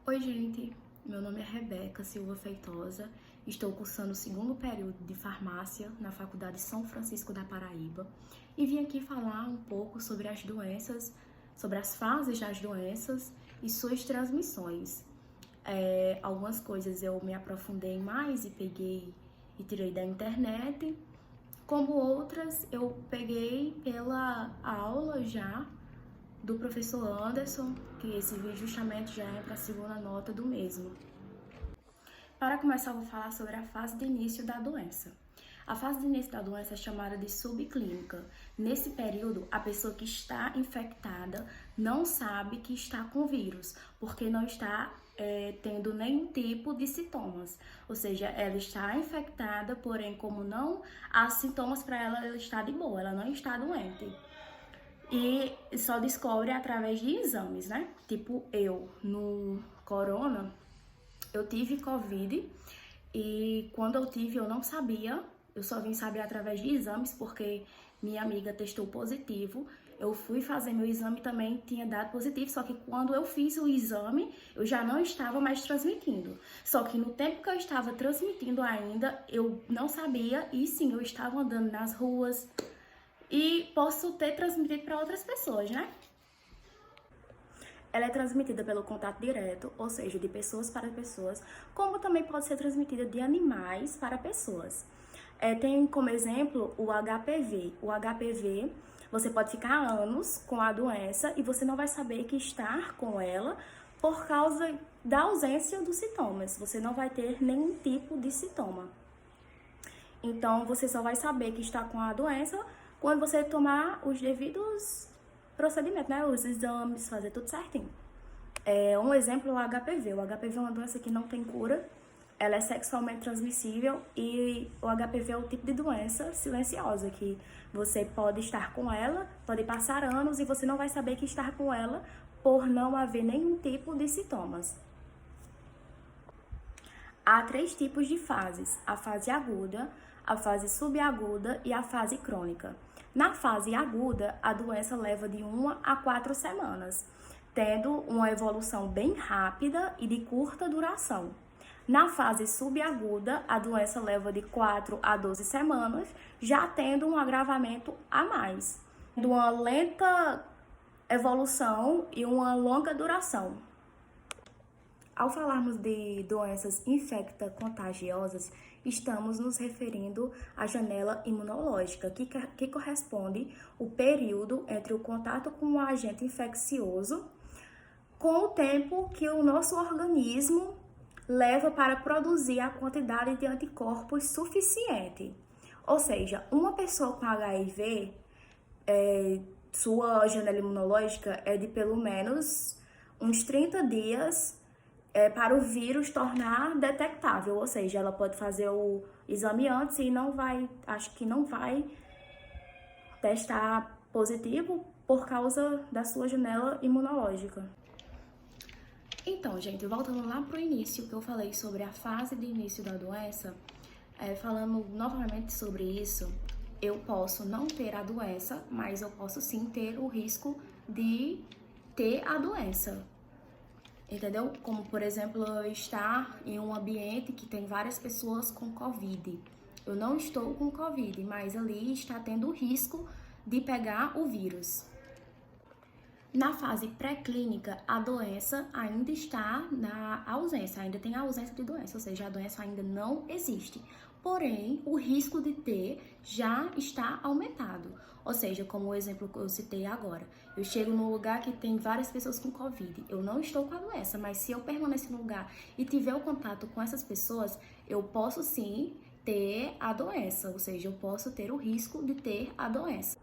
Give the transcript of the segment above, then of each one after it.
Oi, gente. Meu nome é Rebeca Silva Feitosa. Estou cursando o segundo período de farmácia na Faculdade São Francisco da Paraíba e vim aqui falar um pouco sobre as doenças, sobre as fases das doenças e suas transmissões. Algumas coisas eu me aprofundei mais e peguei e tirei da internet, como outras eu peguei pela aula já do professor Anderson, que esse vídeo justamente já é para a segunda nota do mesmo. Para começar, eu vou falar sobre a fase de início da doença. A fase de início da doença é chamada de subclínica. Nesse período, a pessoa que está infectada não sabe que está com vírus, porque não está tendo nenhum tipo de sintomas. Ou seja, ela está infectada, porém, como não há sintomas para ela, ela está de boa, ela não está doente. E só descobre através de exames, né? Tipo, eu, no corona, eu tive Covid e quando eu tive eu não sabia, eu só vim saber através de exames porque minha amiga testou positivo. Eu fui fazer meu exame também, tinha dado positivo, só que quando eu fiz o exame, eu já não estava mais transmitindo. Só que no tempo que eu estava transmitindo ainda, eu não sabia e sim, eu estava andando nas ruas, e posso ter transmitido para outras pessoas, né? Ela é transmitida pelo contato direto, ou seja, de pessoas para pessoas, como também pode ser transmitida de animais para pessoas. Tem como exemplo o HPV. O HPV, você pode ficar anos com a doença e você não vai saber que está com ela por causa da ausência dos sintomas. Você não vai ter nenhum tipo de sintoma. Então, você só vai saber que está com a doença quando você tomar os devidos procedimentos, né? Os exames, fazer tudo certinho. Um exemplo é o HPV. O HPV é uma doença que não tem cura, ela é sexualmente transmissível e o HPV é o tipo de doença silenciosa, que você pode estar com ela, pode passar anos e você não vai saber que está com ela por não haver nenhum tipo de sintomas. Há 3 tipos de fases: a fase aguda, a fase subaguda e a fase crônica. Na fase aguda, a doença leva de 1 a 4 semanas, tendo uma evolução bem rápida e de curta duração. Na fase subaguda, a doença leva de 4 a 12 semanas, já tendo um agravamento a mais, de uma lenta evolução e uma longa duração. Ao falarmos de doenças infecto-contagiosas, estamos nos referindo à janela imunológica, que corresponde ao período entre o contato com o agente infeccioso com o tempo que o nosso organismo leva para produzir a quantidade de anticorpos suficiente. Ou seja, uma pessoa com HIV, sua janela imunológica é de pelo menos uns 30 dias para o vírus tornar detectável, ou seja, ela pode fazer o exame antes e acho que não vai testar positivo por causa da sua janela imunológica. Então, gente, voltando lá pro início que eu falei sobre a fase de início da doença, falando novamente sobre isso, eu posso não ter a doença, mas eu posso sim ter o risco de ter a doença. Entendeu? Como, por exemplo, eu estar em um ambiente que tem várias pessoas com Covid. Eu não estou com Covid, mas ali está tendo o risco de pegar o vírus. Na fase pré-clínica, a doença ainda está na ausência, ainda tem a ausência de doença, ou seja, a doença ainda não existe. Porém, o risco de ter já está aumentado. Ou seja, como o exemplo que eu citei agora, eu chego num lugar que tem várias pessoas com Covid, eu não estou com a doença, mas se eu permanecer no lugar e tiver o contato com essas pessoas, eu posso sim ter a doença, ou seja, eu posso ter o risco de ter a doença.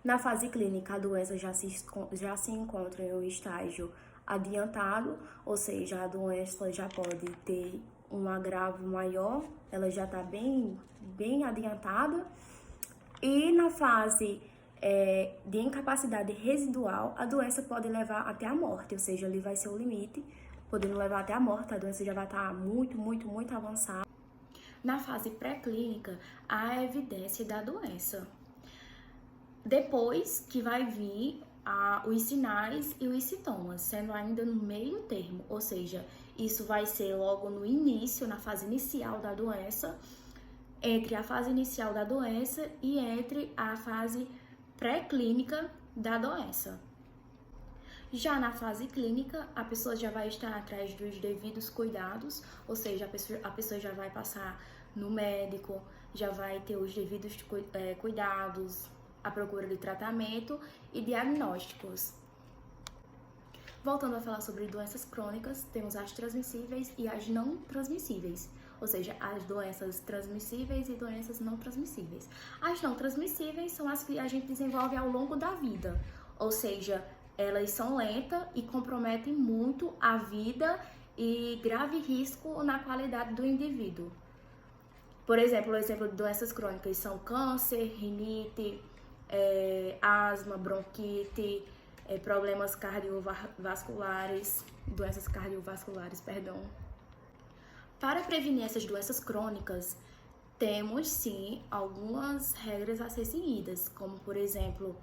Na fase clínica, a doença já se encontra em um estágio adiantado, ou seja, a doença já pode ter um agravo maior, ela já está bem adiantada. E na fase de incapacidade residual, a doença pode levar até a morte, ou seja, ali vai ser o limite, podendo levar até a morte, a doença já vai estar muito avançada. Na fase pré-clínica, há evidência da doença. Depois que vai vir os sinais e os sintomas, sendo ainda no meio termo, ou seja, isso vai ser logo no início, na fase inicial da doença, entre a fase inicial da doença e entre a fase pré-clínica da doença. Já na fase clínica, a pessoa já vai estar atrás dos devidos cuidados, ou seja, a pessoa já vai passar no médico, já vai ter os devidos cuidados, a procura de tratamento e diagnósticos. Voltando a falar sobre doenças crônicas, temos as transmissíveis e as não transmissíveis, ou seja, as doenças transmissíveis e doenças não transmissíveis. As não transmissíveis são as que a gente desenvolve ao longo da vida, ou seja, elas são lentas e comprometem muito a vida e grave risco na qualidade do indivíduo. Por exemplo, o exemplo de doenças crônicas são câncer, rinite, asma, bronquite, problemas cardiovasculares, doenças cardiovasculares, perdão. Para prevenir essas doenças crônicas, temos sim algumas regras a ser seguidas, como por exemplo,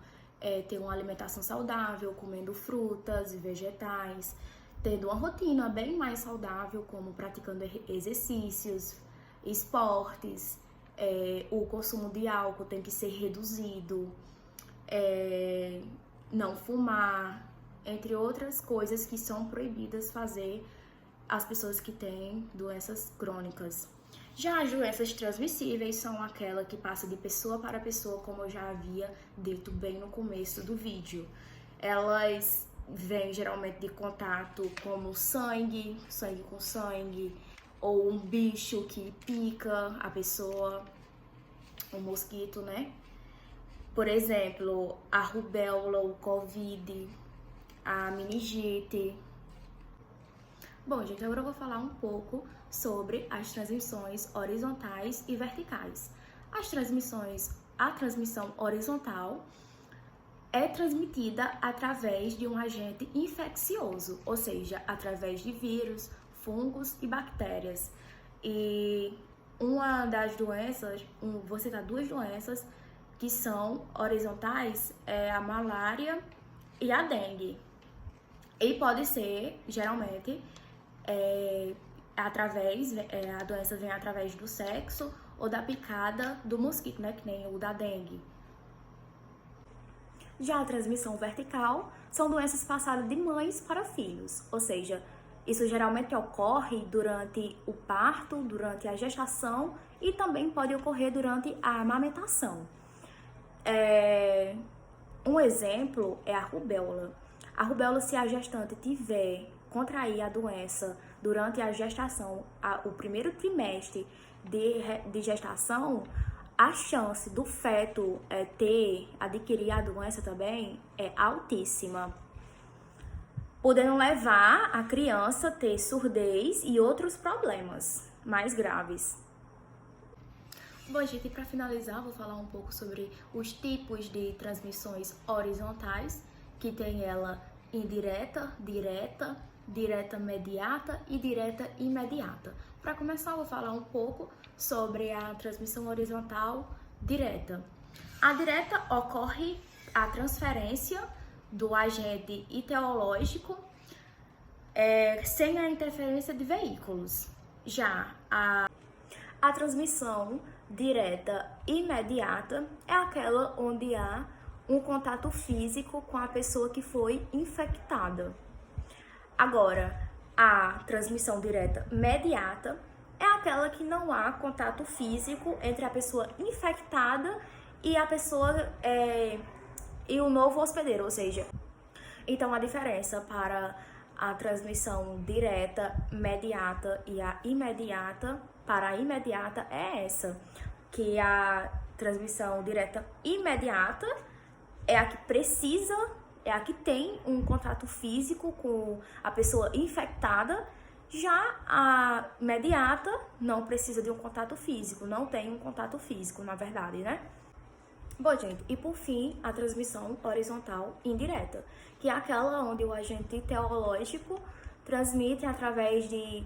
ter uma alimentação saudável, comendo frutas e vegetais, tendo uma rotina bem mais saudável, como praticando exercícios, esportes, o consumo de álcool tem que ser reduzido, não fumar, entre outras coisas que são proibidas fazer as pessoas que têm doenças crônicas. Já as doenças transmissíveis são aquelas que passam de pessoa para pessoa, como eu já havia dito bem no começo do vídeo. Elas vêm geralmente de contato como sangue com sangue, ou um bicho que pica a pessoa, um mosquito, né? Por exemplo, a rubéola, o covid, a meningite. Bom, gente, agora eu vou falar um pouco sobre as transmissões horizontais e verticais. A transmissão horizontal é transmitida através de um agente infeccioso, ou seja, através de vírus, fungos e bactérias. E uma das doenças, vou citar duas doenças que são horizontais, é a malária e a dengue. E pode ser, geralmente, a doença vem através do sexo ou da picada do mosquito, né, que nem o da dengue. Já a transmissão vertical são doenças passadas de mães para filhos, ou seja, isso geralmente ocorre durante o parto, durante a gestação e também pode ocorrer durante a amamentação. Um exemplo é a rubéola. A rubéola, se a gestante tiver contrair a doença durante a gestação, o primeiro trimestre de gestação, a chance do feto adquirir a doença também é altíssima, podendo levar a criança a ter surdez e outros problemas mais graves. Bom, gente, para finalizar, vou falar um pouco sobre os tipos de transmissões horizontais, que tem ela indireta, direta, direta mediata e direta imediata. Para começar, vou falar um pouco sobre a transmissão horizontal direta. A direta ocorre a transferência do agente etiológico sem a interferência de veículos. Já a transmissão direta imediata é aquela onde há um contato físico com a pessoa que foi infectada. Agora, a transmissão direta mediata é aquela que não há contato físico entre a pessoa infectada e a pessoa e o novo hospedeiro, ou seja, então a diferença para a transmissão direta, mediata e a imediata, para a imediata é essa, que a transmissão direta imediata é a que precisa, é a que tem um contato físico com a pessoa infectada. Já a imediata não precisa de um contato físico, não tem um contato físico, na verdade, né? Bom, gente, e por fim, a transmissão horizontal indireta, que é aquela onde o agente etiológico transmite através de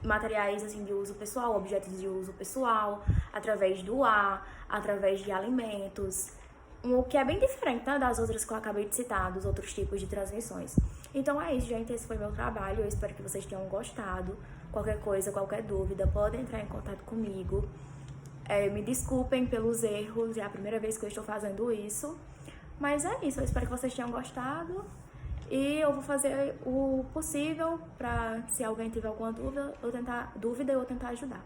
materiais assim, de uso pessoal, objetos de uso pessoal, através do ar, através de alimentos, o que é bem diferente, né, das outras que eu acabei de citar, dos outros tipos de transmissões. Então é isso, gente, esse foi meu trabalho, eu espero que vocês tenham gostado. Qualquer coisa, qualquer dúvida, podem entrar em contato comigo. Me desculpem pelos erros, é a primeira vez que eu estou fazendo isso. Mas é isso, eu espero que vocês tenham gostado. E eu vou fazer o possível para, se alguém tiver alguma dúvida, eu tentar ajudar.